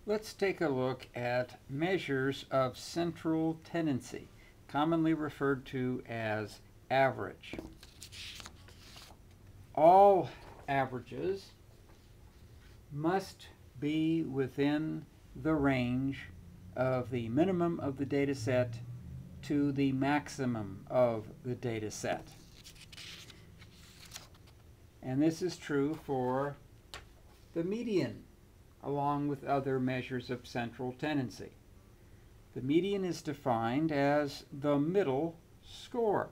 Let's take a look at measures of central tendency, commonly referred to as average. All averages must be within the range of the minimum of the data set to the maximum of the data set. And this is true for the median, along with other measures of central tendency. The median is defined as the middle score.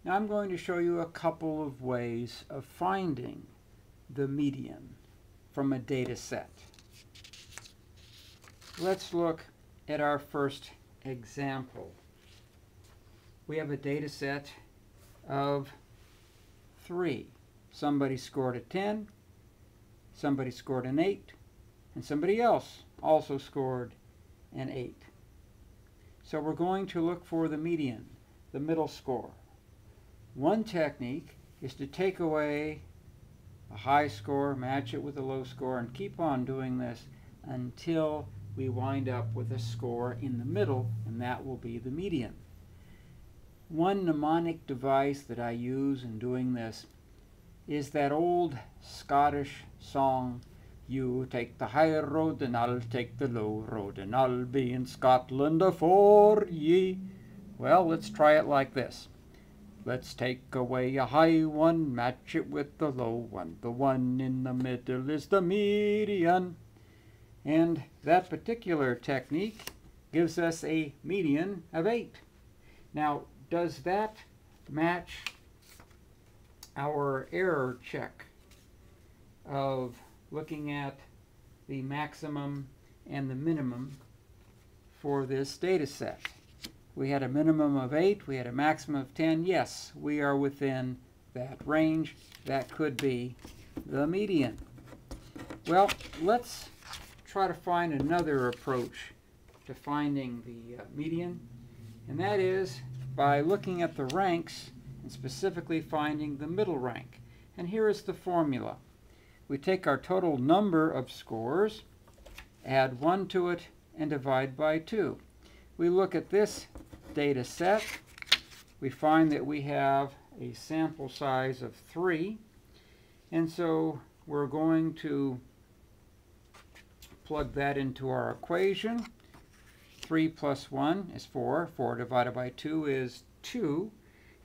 Now I'm going to show you a couple of ways of finding the median from a data set. Let's look at our first example. We have a data set of 3. Somebody scored a 10, somebody scored an 8, and somebody else also scored an 8. So we're going to look for the median, the middle score. One technique is to take away a high score, match it with a low score, and keep on doing this until we wind up with a score in the middle, and that will be the median. One mnemonic device that I use in doing this is that old Scottish song, "You take the high road and I'll take the low road, and I'll be in Scotland afore ye." Well, let's try it like this. Let's take away a high one, match it with the low one. The one in the middle is the median. And that particular technique gives us a median of 8. Now, does that match our error check of looking at the maximum and the minimum for this data set? We had a minimum of 8, we had a maximum of 10. Yes, we are within that range. That could be the median. Well, let's try to find another approach to finding the median, and that is by looking at the ranks and specifically finding the middle rank. And here is the formula. We take our total number of scores, add 1 to it, and divide by 2. We look at this data set. We find that we have a sample size of 3, and so we're going to plug that into our equation. 3 plus 1 is 4. 4 divided by 2 is 2.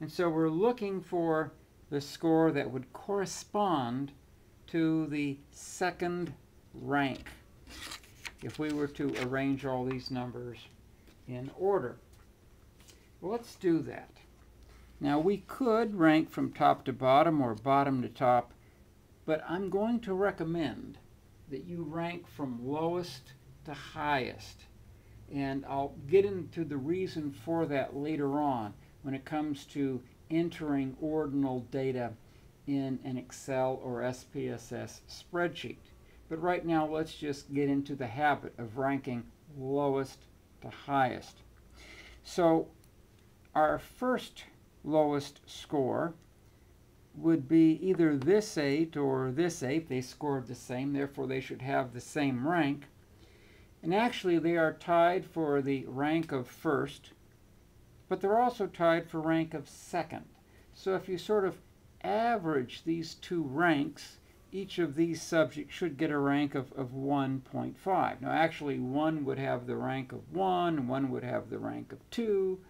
And so we're looking for the score that would correspond to the second rank if we were to arrange all these numbers in order. Well, let's do that. Now, we could rank from top to bottom or bottom to top, but I'm going to recommend that you rank from lowest to highest. And I'll get into the reason for that later on when it comes to entering ordinal data in an Excel or SPSS spreadsheet. But right now, let's just get into the habit of ranking lowest to highest. So our first lowest score would be either this 8 or this 8. They scored the same, therefore they should have the same rank. And actually they are tied for the rank of first, but they're also tied for rank of second. So if you sort of average these two ranks, each of these subjects should get a rank of 1.5. Now actually one would have the rank of 1, and one would have the rank of 2,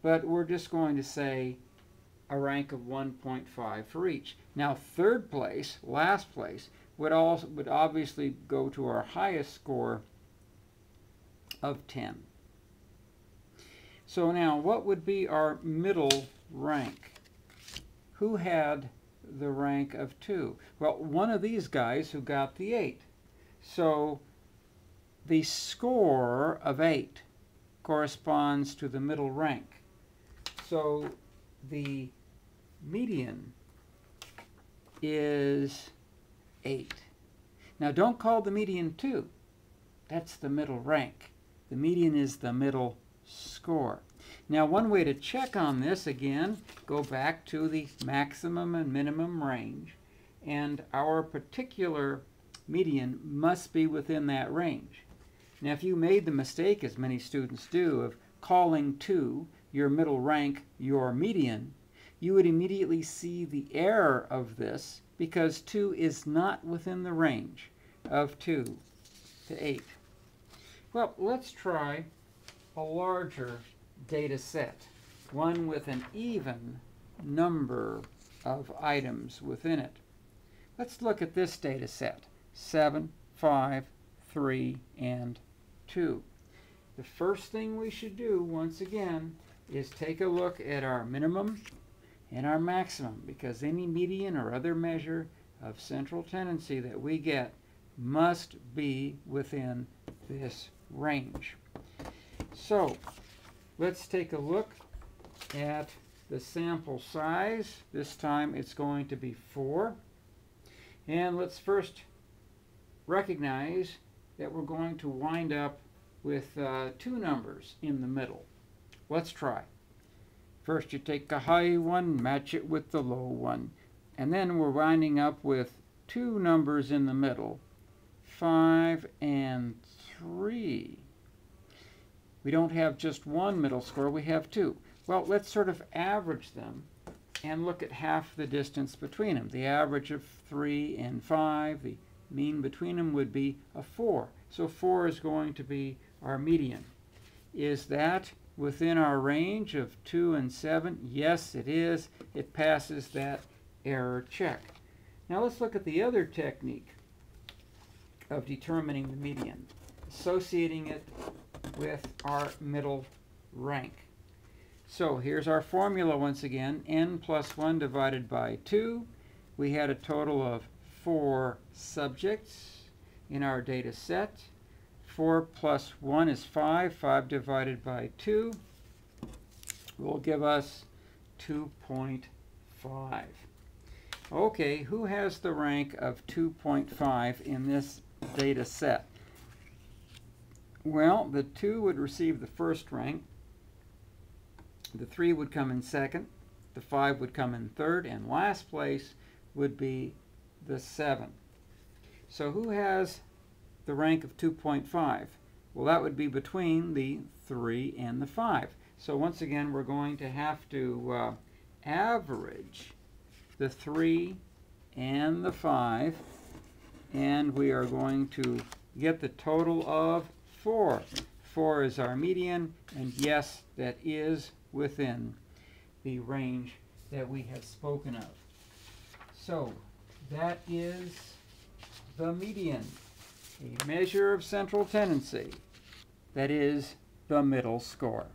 but we're just going to say a rank of 1.5 for each. Now third place, last place, would obviously go to our highest score of 10. So now what would be our middle rank? Who had the rank of 2? Well, one of these guys who got the 8. So the score of 8 corresponds to the middle rank. So the median is 8. Now don't call the median 2. That's the middle rank. The median is the middle score. Now one way to check on this, again, go back to the maximum and minimum range, and our particular median must be within that range. Now, if you made the mistake, as many students do, of calling 2 your middle rank your median, you would immediately see the error of this because 2 is not within the range of 2 to 8. Well, let's try a larger data set, one with an even number of items within it. Let's look at this data set, 7, 5, 3, and 2. The first thing we should do, once again, is take a look at our minimum and our maximum, because any median or other measure of central tendency that we get must be within this range. So let's take a look at the sample size. This time it's going to be 4. And let's first recognize that we're going to wind up with 2 numbers in the middle. Let's try. First you take a high one, match it with the low one, and then we're winding up with 2 numbers in the middle, 5 and 3. We don't have just one middle score, we have 2. Well, let's sort of average them and look at half the distance between them. The average of 3 and 5, the mean between them would be a 4. So 4 is going to be our median. Is that within our range of 2 and 7? Yes, it is. It passes that error check. Now let's look at the other technique of determining the median, associating it with our middle rank. So here's our formula once again, n plus 1 divided by 2. We had a total of 4 subjects in our data set. 4 plus 1 is 5. 5 divided by 2 will give us 2.5. Okay, who has the rank of 2.5 in this data set? Well, the 2 would receive the first rank, the 3 would come in second, the 5 would come in third, and last place would be the 7. So who has the rank of 2.5? Well, that would be between the 3 and the 5. So once again, we're going to have to average the 3 and the 5, and we are going to get the total of 4. 4 is our median, and yes, that is within the range that we have spoken of. So that is the median, a measure of central tendency, that is the middle score.